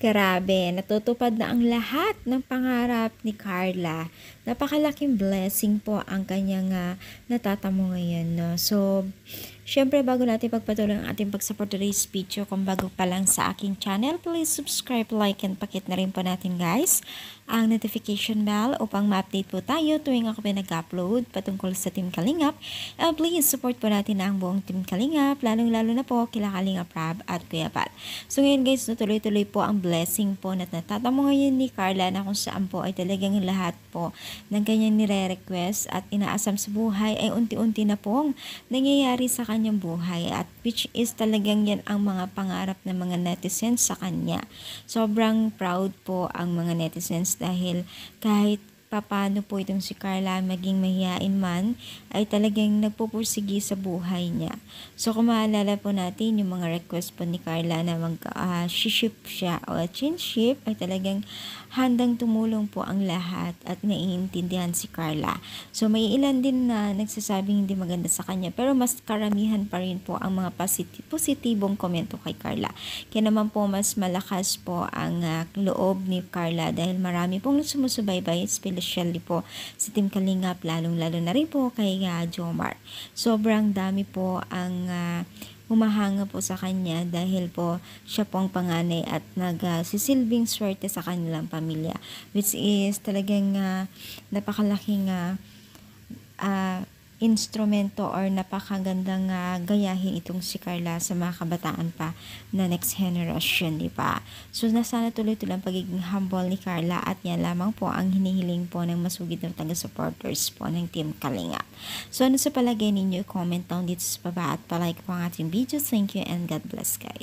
Grabe, natutupad na ang lahat ng pangarap ni Carla. Napakalaking blessing po ang kanyang natatamo ngayon, no? So, syempre bago natin pagpatuloy ang ating pag-support today's video, kung bago pa lang sa aking channel, please subscribe, like, and pakit na rin po natin guys ang notification bell upang ma-update po tayo tuwing ako pinag-upload patungkol sa Team Kalingap. Please support po natin ang buong Team Kalingap, lalong-lalo na po kila Kalingap Rab at Kuya Pat. So ngayon guys, tuloy-tuloy po ang blessing po na natatamo ngayon ni Carla, na kung saan po ay talagang lahat po ng kanyang nire-request at inaasam sa buhay ay unti-unti na pong nangyayari sa kanyang buhay, at which is talagang yan ang mga pangarap ng mga netizens sa kanya. Sobrang proud po ang mga netizens dahil kahit paano po itong si Carla maging mahihain man ay talagang nagpupursigi sa buhay niya. So kung maalala po natin yung mga request po ni Carla na mag-ship siya o change ship, ay talagang handang tumulong po ang lahat at naiintindihan si Carla. So may ilan din na nagsasabing hindi maganda sa kanya, pero mas karamihan pa rin po ang mga positibong komento kay Carla. Kaya naman po mas malakas po ang loob ni Carla dahil marami pong sumusubaybay, especially po si Team Kalingap, lalong-lalo na rin po kay Jomar. Sobrang dami po ang humahanga po sa kanya dahil po siya pong panganay at nagsisilbing swerte sa kanilang pamilya, which is talagang napakalaking instrumento or napakagandang gayahin itong si Carla sa mga kabataan pa na next generation, di ba? So nasana tuloy-tuloy ang pagiging humble ni Carla, at yan lamang po ang hinihiling po ng masugid na taga-supporters po ng Team Kalingap. So ano sa palagay ninyo? Comment down dito sa baba at palike po ang ating video. Thank you and God bless guys.